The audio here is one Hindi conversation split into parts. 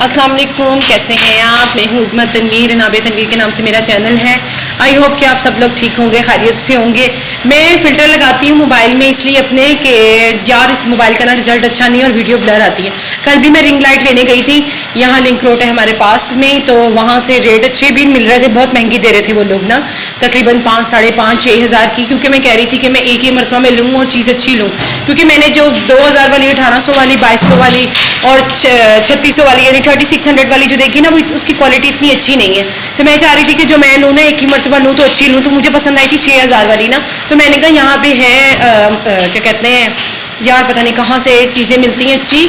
अस्सलाम वालेकुम, कैसे हैं आप। मैं हूँ उज़्मा तनवीर, नाबे तनवीर के नाम से मेरा चैनल है। आई होप कि आप सब लोग ठीक होंगे, खैरियत से होंगे। मैं फ़िल्टर लगाती हूँ मोबाइल में इसलिए अपने कि यार इस मोबाइल का ना रिज़ल्ट अच्छा नहीं है और वीडियो ब्लर आती है। कल भी मैं रिंग लाइट लेने गई थी, यहाँ लिंक रोड है हमारे पास में, तो वहाँ से रेट अच्छे भी मिल रहे थे, बहुत महंगी दे रहे थे वो लोग ना, तकरीबन 5, साढ़े 5, 6 हज़ार की। क्योंकि मैं कह रही थी कि मैं एक ही मरतबा में लूँ और चीज़ अच्छी लूँ, क्योंकि मैंने जो 2000 वाली, 1800 वाली, 2200 वाली और 3600 वाली यानी 3600 वाली जो देखी ना, वो उसकी क्वालिटी इतनी अच्छी नहीं है। तो मैं चाह रही थी कि जो मैं लूँ ना, एक ही मरतबा लूँ तो अच्छी लूँ। तो मुझे पसंद आई थी 6000 वाली ना, तो मैंने कहा यहाँ पे है क्या कहते हैं यार, पता नहीं कहाँ से चीज़ें मिलती हैं अच्छी,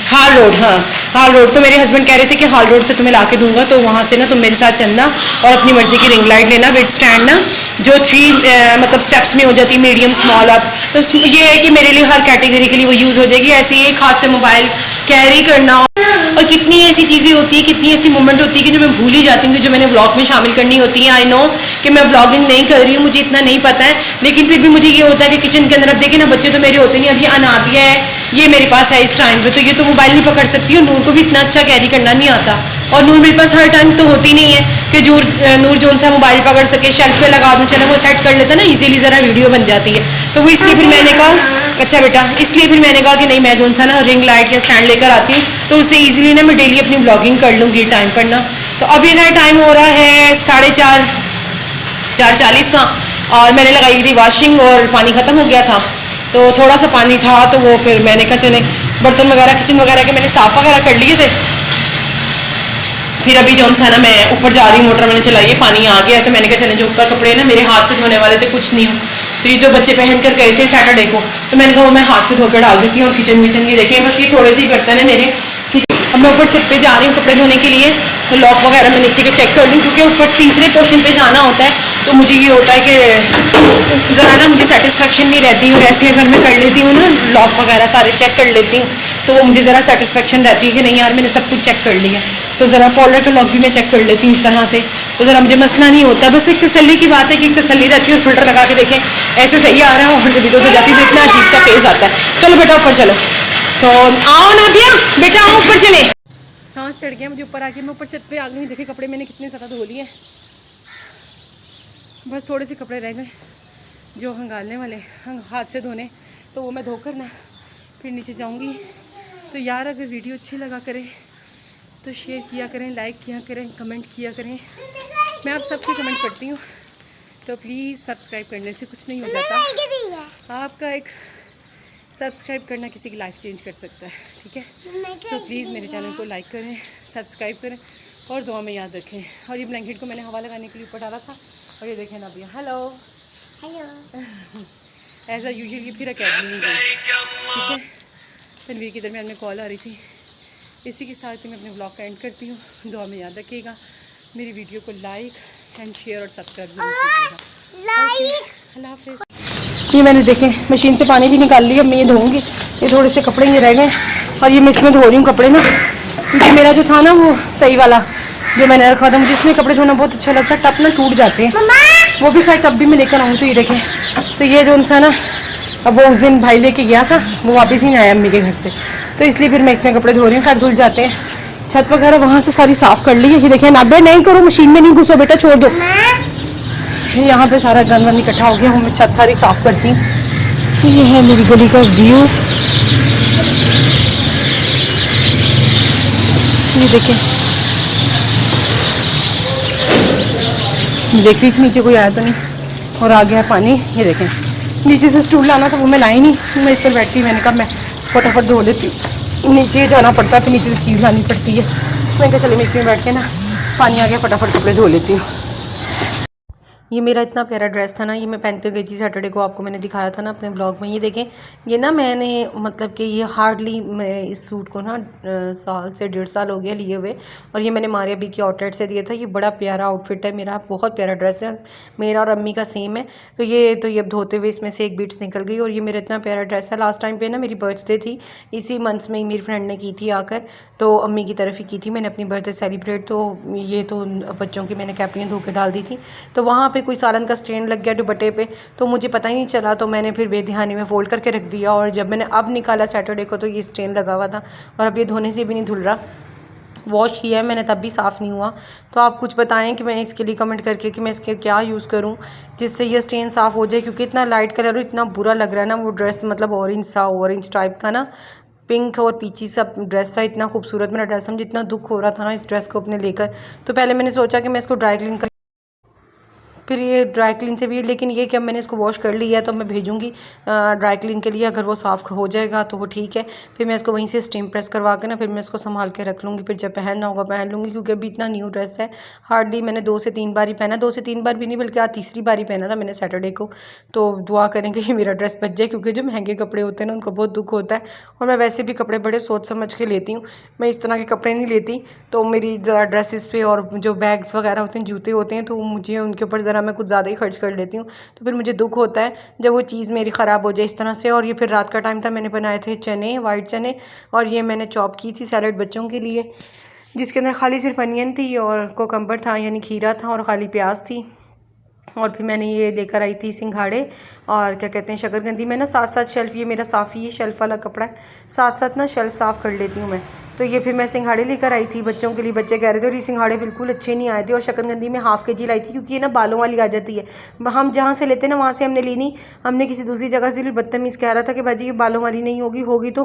हाल रोड। हाँ, हाल रोड। तो मेरे हस्बैंड कह रहे थे कि हाल रोड से तुम्हें ला के दूंगा, तो वहाँ से ना तुम मेरे साथ चलना और अपनी मर्ज़ी की रिंग लाइट लेना विद स्टैंड ना, जो 3 मतलब स्टेप्स में हो जाती है, मीडियम, स्मॉल, अप। तो ये है कि मेरे लिए हर कैटेगरी के लिए वो यूज़ हो जाएगी। ऐसे ही एक हाथ से मोबाइल कैरी करना, और कितनी ऐसी चीज़ें होती है, कितनी ऐसी मोमेंट होती है कि जो मैं भूल ही जाती हूँ कि जो मैंने व्लॉग में शामिल करनी होती है। आई नो कि मैं व्लॉगिंग नहीं कर रही हूँ, मुझे इतना नहीं पता है, लेकिन फिर भी मुझे ये होता है कि किचन के अंदर, अब देखिए ना, बच्चे तो मेरे होते नहीं। अब ये अनाबिया है, ये मेरे पास है इस टाइम पे, तो ये तो मोबाइल नहीं पकड़ सकती हूँ। नूर को भी इतना अच्छा कैरी करना नहीं आता, और नूर मेरे पास हर टाइम तो होती नहीं है कि नूर जोन सा मोबाइल पकड़ सके, शेल्फ पे लगा दूँ, चलो वो सेट कर लेता ना, इजीली ज़रा वीडियो बन जाती है। तो वो इसलिए फिर मैंने कहा, अच्छा बेटा, इसलिए फिर मैंने कहा कि नहीं, मैं जोन सा ना रिंग लाइट या स्टैंड लेकर आती हूँ, तो उससे ईजिली ना मैं डेली अपनी ब्लॉगिंग कर लूँगी टाइम पर ना। तो अभी ना टाइम हो रहा है 4:30, 4:40 का, और मैंने लगाई थी वॉशिंग और पानी ख़त्म हो गया था, तो थोड़ा सा पानी था, तो वो फिर मैंने कहा चले बर्तन वगैरह, किचन वगैरह के मैंने साफ़ वगैरह कर लिए थे। फिर अभी जो सा ना मैं ऊपर जा रही हूँ, मोटर मैंने चलाई है, पानी आ गया है, तो मैंने कहा चले जो ऊपर कपड़े ना मेरे हाथ से धोने वाले थे, कुछ नहीं हो, तो ये जो बच्चे पहन कर गए थे सैटरडे को, तो मैंने कहा वो मैं हाथ से धोकर डाल देती हूँ। और किचन विचन ये देखें, बस ये थोड़े से ही बर्तन है मेरे। अब मैं ऊपर छत पे जा रही हूँ कपड़े धोने के लिए, तो लॉक वगैरह मैं नीचे के चेक कर लूँ, क्योंकि ऊपर तीसरे पोर्शन पे जाना होता है, तो मुझे ये होता है कि ज़रा ना मुझे सेटिस्फेक्शन नहीं रहती है। वैसे अगर मैं कर लेती हूँ ना, लॉक वगैरह सारे चेक कर लेती हूँ, तो वो मुझे ज़रा सेटिस्फेक्शन रहती है कि नहीं यार, मैंने सब कुछ चेक कर लिया। तो ज़रा कॉलर का लॉक भी मैं चेक कर लेती हूँ इस तरह से, तो ज़रा मुझे मसला नहीं होता। बस एक तसल्ली की बात है कि एक तसल्ली रहती है, और फिल्टर लगा के देखें ऐसे सही आ रहा है, और जब इधर हो जाती है तो इतना अजीब सा फेस आता है। चलो बेटा ऊपर चलो, तो आओ ना भैया, बेटा आओ ऊपर चले। सांस चढ़ गया मुझे ऊपर आके, मैं ऊपर छत पे आ गई। देखे कपड़े मैंने कितने ज़्यादा धो लिए, बस थोड़े से कपड़े रह गए जो हंगालने वाले, हाथ से धोने, तो वो मैं धोकर ना फिर नीचे जाऊंगी। तो यार अगर वीडियो अच्छी लगा करें तो शेयर किया करें, लाइक किया करें, कमेंट किया करें। मैं आप सबके कमेंट पढ़ती हूँ, तो प्लीज़ सब्सक्राइब करने से कुछ नहीं हो जाता। आपका एक सब्सक्राइब करना किसी की लाइफ चेंज कर सकता है, ठीक है। तो प्लीज़ मेरे चैनल को लाइक करें, सब्सक्राइब करें, और दुआ में याद रखें। और ये ब्लैंकेट को मैंने हवा लगाने के लिए ऊपर डाला था, और ये देखें ना भैया, hello hello as a usual फिर अकेडमी में गई, ठीक है। तनवीर के दरमियान में कॉल आ रही थी। इसी के साथ ही मैं अपने ब्लॉग का एंड करती हूँ। दुआ में याद रखिएगा, मेरी वीडियो को लाइक एंड शेयर और सब्सक्राइब जरूर कीजिएगा। अल्लाह हाफिज़। ये मैंने देखें मशीन से पानी भी निकाल लिया, अब मैं ये धोऊंगी। ये थोड़े से कपड़े ये रह गए, और ये मैं इसमें धो रही हूँ कपड़े ना, क्योंकि मेरा जो था ना वो सही वाला जो मैंने रखा था, मुझे इसमें कपड़े धोना बहुत अच्छा लगता है। टप ना टूट जाते हैं, वो भी खैर तब भी मैं लेकर आऊँ। तो ये देखें, तो ये जो सा ना, अब वो उस दिन भाई लेके गया था, वो वापस ही नहीं आया अम्मी के घर से, तो इसलिए फिर मैं इसमें कपड़े धो रही हूँ, खैर धुल जाते हैं। छत वगैरह वहाँ से सारी साफ़ कर ली है। ये देखिए, नाबे नहीं करो, मशीन में नहीं घुसो बेटा, छोड़ दो। यहाँ पे सारा गंद वंद इकट्ठा हो गया, मैं छत सारी साफ़ करती हूँ। ये है मेरी गली का व्यू, ये देखें। देख रही थी नीचे कोई आया तो नहीं, और आ गया पानी। ये देखें, नीचे से स्टूल लाना था, वो मैं लाई नहीं, मैं इस पर बैठी। मैंने कहा मैं फटाफट धो लेती हूँ, नीचे जाना पड़ता है, फिर नीचे से चीज़ लानी पड़ती है। मैंने कहा चले मैं इसमें बैठ के ना, पानी आ गया, फटाफट कपड़े धो लेती हूँ। ये मेरा इतना प्यारा ड्रेस था ना, ये मैं पहन कर गई थी सैटरडे को, आपको मैंने दिखाया था ना अपने ब्लॉग में। ये देखें, ये ना मैंने मतलब कि ये हार्डली मैं इस सूट को ना साल से 1.5 साल हो गया लिए हुए, और ये मैंने मारिया बी की आउटलेट से दिया था। ये बड़ा प्यारा आउटफिट है मेरा, बहुत प्यारा ड्रेस है मेरा और अम्मी का सेम है। तो ये अब धोते हुए इसमें से एक बीट्स निकल गई, और ये मेरा इतना प्यारा ड्रेस है। लास्ट टाइम पे ना मेरी बर्थडे थी, इसी मंथ्स में ही मेरी फ्रेंड ने की थी आकर, तो अम्मी की तरफ ही की थी मैंने अपनी बर्थडे सेलिब्रेट। तो ये तो बच्चों की मैंने कैपियाँ धो के डाल दी थी, तो वहाँ पे कोई सालन का स्ट्रेन लग गया दुपट्टे पे, तो मुझे पता ही नहीं चला, तो मैंने फिर बेध्यानी में फोल्ड करके रख दिया, और जब मैंने अब निकाला सैटरडे को, तो ये स्ट्रेन लगा हुआ था, और अब ये धोने से भी नहीं धुल रहा। वॉश किया है मैंने तब भी साफ़ नहीं हुआ। तो आप कुछ बताएं कि मैं इसके लिए कमेंट करके कि मैं इसके क्या यूज़ करूं जिससे ये स्टेन साफ़ हो जाए, क्योंकि इतना लाइट कलर और इतना बुरा लग रहा है ना वो ड्रेस, मतलब ऑरेंज टाइप का ना, पिंक और पीची सा ड्रेस था। इतना खूबसूरत मेरा ड्रेस, मुझे इतना दुख हो रहा था ना इस ड्रेस को अपने लेकर। तो पहले मैंने सोचा कि मैं इसको ड्राई क्लीन कर, फिर ये ड्राई क्लीन से भी, लेकिन ये कि अब मैंने इसको वॉश कर लिया तो मैं भेजूंगी ड्राई क्लीन के लिए। अगर वो साफ़ हो जाएगा तो वो ठीक है, फिर मैं इसको वहीं से स्टीम प्रेस करवा के ना फिर मैं इसको संभाल के रख लूँगी। फिर जब पहनना होगा पहन लूँगी, क्योंकि अभी इतना न्यू ड्रेस है, हार्डली मैंने 2 से 3 बार ही पहना, 2 से 3 बार भी नहीं बल्कि आज तीसरी बार ही पहना था मैंने सैटरडे को। तो दुआ करेंगे कि मेरा ड्रेस बच जाए, क्योंकि जो महंगे कपड़े होते हैं ना उनको बहुत दुख होता है। और मैं वैसे भी कपड़े बड़े सोच समझ के लेती हूँ, मैं इस तरह के कपड़े नहीं लेती। तो मेरी ज़रा ड्रेसेस पे और जो बैग्स वगैरह होते हैं, जूते होते हैं, तो मुझे उनके ऊपर ज़रा मैं कुछ ज़्यादा ही खर्च कर लेती हूँ। तो फिर मुझे दुख होता है जब वो चीज़ मेरी ख़राब हो जाए इस तरह से। और ये फिर रात का टाइम था, मैंने बनाए थे चने, वाइट चने, और ये मैंने चॉप की थी सैलड बच्चों के लिए, जिसके अंदर खाली सिर्फ अनियन थी और कोकम्बर था यानी खीरा था और खाली प्याज थी। और फिर मैंने ये लेकर आई थी सिंघाड़े और क्या कहते हैं शकरकंदी। मैं ना साथ साथ शेल्फ़, ये मेरा साफ़ ही है शेल्फ़ वाला कपड़ा है, साथ साथ ना शेल्फ़ साफ़ कर लेती हूँ मैं। तो ये फिर मैं सिंघाड़े लेकर आई थी बच्चों के लिए, बच्चे कह रहे थे और ये सिंघाड़े बिल्कुल अच्छे नहीं आए थे। और शकरकंदी में हाफ़ kg लाई थी, क्योंकि ये ना बालों वाली आ जाती है, हम जहाँ से लेते हैं ना वहाँ से हमने ली नहीं, हमने किसी दूसरी जगह से ली। बदतमीज़ कह रहा था कि भाजी ये बालों वाली नहीं होगी, होगी तो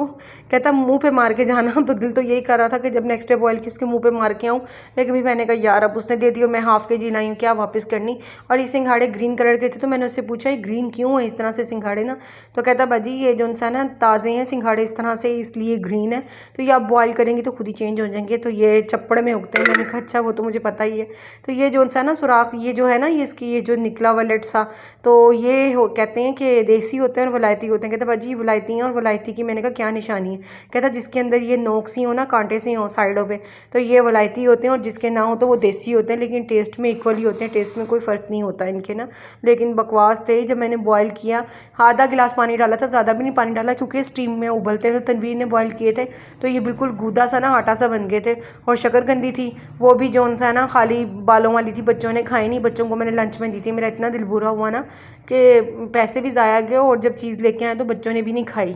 कहता मुँह पे मार के जाना। तो दिल तो यही कर रहा था कि जब नेक्स्ट डे बॉयल की उसके मुँह पे मार के आऊँ, लेकिन भी मैंने कहा यार अब उसने दे दी और मैं हाफ़ kg लाई हूँ, क्या वापस करनी। और ये सिंघाड़े ग्रीन कलर के थे, तो मैंने उससे पूछा ये ग्रीन क्यों है इस तरह से सिंघाड़े ना। तो कहता बाजी ये जो सा ना ताज़े हैं सिंघाड़े इस तरह से, इसलिए ग्रीन है, तो ये आप बॉयल करेंगे तो खुद ही चेंज हो जाएंगे, तो ये चप्पड़ में उगते हैं। मैंने कहा अच्छा वो तो मुझे पता ही है। तो ये जो सा ना सुराख, ये जो है ना, ये इसकी ये जो निकला वलेट सा, तो ये कहते हैं कि देसी होते हैं और वलायती होते हैं। कहते बाजी वलायती हैं और वलायती की। मैंने कहा क्या निशानी है। कहता जिसके अंदर ये नोक सी हो ना, कांटे से हो साइडों पे, तो ये वलायती होते हैं, और जिसके ना हो तो वो देसी होते हैं। लेकिन टेस्ट में इक्वल ही होते हैं, टेस्ट में कोई फ़र्क नहीं होता इनके ना। लेकिन बकवास थे। जब मैंने बॉयल किया, आधा गिलास पानी डाला था, ज़्यादा भी नहीं पानी डाला, क्योंकि स्टीम में उबलते हैं। तो तनवीर ने बॉयल किए थे तो ये बिल्कुल गूदा सा ना आटा सा बन गए थे। और शकरकंदी थी वो भी जौन सा है ना खाली बालों वाली थी, बच्चों ने खाई नहीं, बच्चों को मैंने लंच में दी थी। मेरा इतना दिल बुरा हुआ ना कि पैसे भी ज़ाया गए और जब चीज़ लेके आए तो बच्चों ने भी नहीं खाई।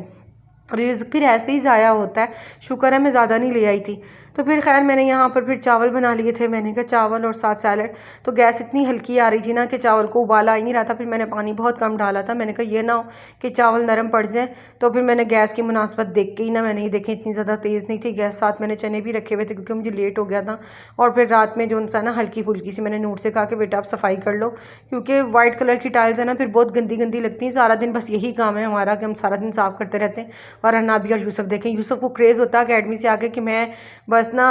रिज़्क फिर ऐसे ही ज़ाया होता है। शुक्र है मैं ज़्यादा नहीं ले आई थी। तो फिर खैर मैंने यहाँ पर फिर चावल बना लिए थे। मैंने कहा चावल और साथ सैलड। तो गैस इतनी हल्की आ रही थी ना कि चावल को उबाला आ ही नहीं रहा था। फिर मैंने पानी बहुत कम डाला था। मैंने कहा ये ना हो कि चावल नरम पड़ जाए। तो फिर मैंने गैस की मुनासबत देख के ही ना, मैंने ये देखें इतनी ज़्यादा तेज़ नहीं थी गैस। साथ मैंने चने भी रखे हुए थे क्योंकि मुझे लेट हो गया था। और फिर रात में जो सा ना हल्की फुल्की सी मैंने नूर से कहा कि बेटा आप सफाई कर लो, क्योंकि वाइट कलर की टाइल्स है ना फिर बहुत गंदी गंदी लगती हैं। सारा दिन बस यही काम है हमारा कि हम सारा दिन साफ़ करते रहते हैं। और अनाबी और यूसुफ देखें, यूसुफ को क्रेज़ होता है अकेडमी से आके कि मैं बस ना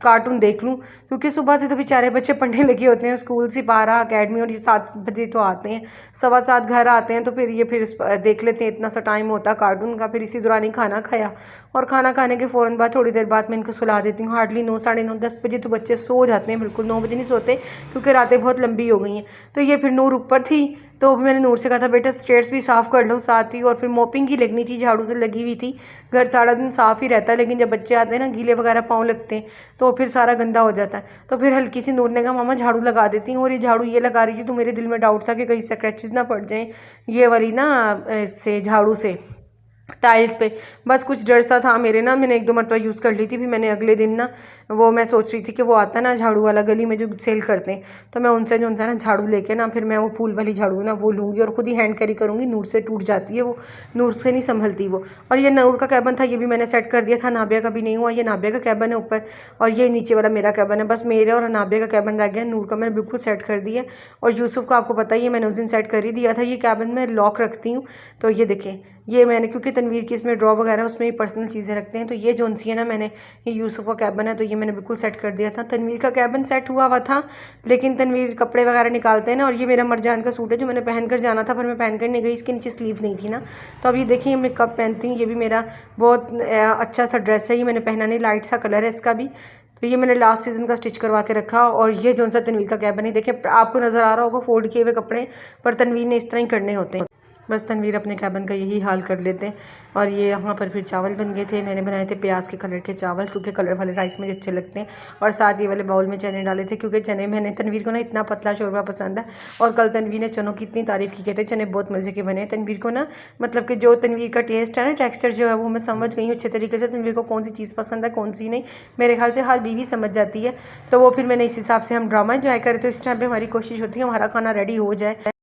कार्टून देख लूँ, क्योंकि सुबह से तो बेचारे बच्चे पढ़ने लगे होते हैं स्कूल से, 12 अकेडमी, और ये 7 बजे तो आते हैं, 7:15 घर आते हैं। तो फिर ये फिर देख लेते हैं, इतना सा टाइम होता है कार्टून का। फिर इसी दौरान ही खाना खाया, और खाना खाने के फ़ौरन बाद थोड़ी देर बाद मैं इनको सुला देती हूँ। हार्डली 9, साढ़े 9, 10 बजे तो बच्चे सो जाते हैं, बिल्कुल 9 बजे नहीं सोते क्योंकि रातें बहुत लंबी हो गई हैं। तो ये फिर नूर ऊपर थी, तो फिर मैंने नूर से कहा था बेटा स्टेयर्स भी साफ़ कर लो साथ ही। और फिर मोपिंग ही लगनी थी, झाड़ू तो लगी हुई थी, घर सारा दिन साफ़ ही रहता है, लेकिन जब बच्चे आते हैं ना गीले वगैरह पाँव लगते हैं तो फिर सारा गंदा हो जाता है। तो फिर हल्की सी नूर ने कहा मामा झाड़ू लगा देती हूँ। और ये झाड़ू ये लगा रही थी तो मेरे दिल में डाउट था कि कहीं स्क्रैचेस ना पड़ जाएँ ये वाली ना इससे झाड़ू से टाइल्स पे। बस कुछ डर सा था मेरे ना, मैंने 1-2 मरतबा यूज़ कर ली थी। फिर मैंने अगले दिन ना वो मैं सोच रही थी कि वो आता है ना झाड़ू वाला गली में जो सेल करते हैं, तो मैं उनसे जो उनसे ना झाड़ू लेके ना फिर मैं वो फूल वाली झाड़ू ना वो लूँगी और ख़ुद ही हैंड कैरी करूँगी। नूर से टूट जाती है वो, नूर से नहीं संभलती वो। और ये नूर का कैबन था, ये भी मैंने सेट कर दिया था, नाबिया का भी नहीं हुआ। ये नाबिया का कैबन है ऊपर और ये नीचे वाला मेरा कैबन है। बस मेरे और नाबिया का कैबन रह गया, नूर का मैंने बिल्कुल सेट कर दिया। और यूसुफ का आपको पता ही है मैंने उस दिन सेट कर ही दिया था। ये कैबन में लॉक रखती हूँ, तो ये देखें ये मैंने, क्योंकि तनवीर की इसमें ड्रॉ वगैरह उसमें ही पर्सनल चीज़ें रखते हैं। तो ये जो सी है ना मैंने, ये यूसुफ का कैबन है, तो ये मैंने बिल्कुल सेट कर दिया था। तनवीर का कैबन सेट हुआ था, लेकिन तनवीर कपड़े वगैरह निकालते हैं ना। और ये मेरा मरजान का सूट है जो मैंने पहन कर जाना था, पर मैं पहन कर नहीं गई, इसके नीचे स्लीव नहीं थी ना। तो अब ये देखिए मैं कब पहनती हूँ, ये भी मेरा बहुत अच्छा सा ड्रेस है, ये मैंने पहना नहीं, लाइट सा कलर है इसका भी। तो ये मैंने लास्ट सीज़न का स्टिच करवा के रखा। और ये जो सा तनवीर का कैबन है, देखिए आपको नज़र आ रहा होगा फोल्ड किए हुए कपड़े, पर तनवीर ने इस तरह ही करने होते हैं। बस तनवीर अपने कैबिन का यही हाल कर लेते हैं। और ये यहाँ पर फिर चावल बन गए थे, मैंने बनाए थे प्याज के कलर के चावल, क्योंकि कलर वाले राइस मुझे अच्छे लगते हैं। और साथ ये वाले बाउल में चने डाले थे, क्योंकि चने मैंने तनवीर को ना इतना पतला शोरबा पसंद है। और कल तनवीर ने चनों की इतनी तारीफ़ की, कहते चने बहुत मज़े के बने। तनवीर को ना मतलब कि जो तनवीर का टेस्ट है ना, टेक्सचर जो है वो मैं समझ गई हूँ अच्छे तरीके से, तनवीर को कौन सी चीज़ पसंद है कौन सी नहीं। मेरे ख्याल से हर बीवी समझ जाती है। तो वो फिर मैंने इस हिसाब से हम ड्रामा इंजॉय करें। तो इस टाइम पर हमारी कोशिश होती है हमारा खाना रेडी हो जाए।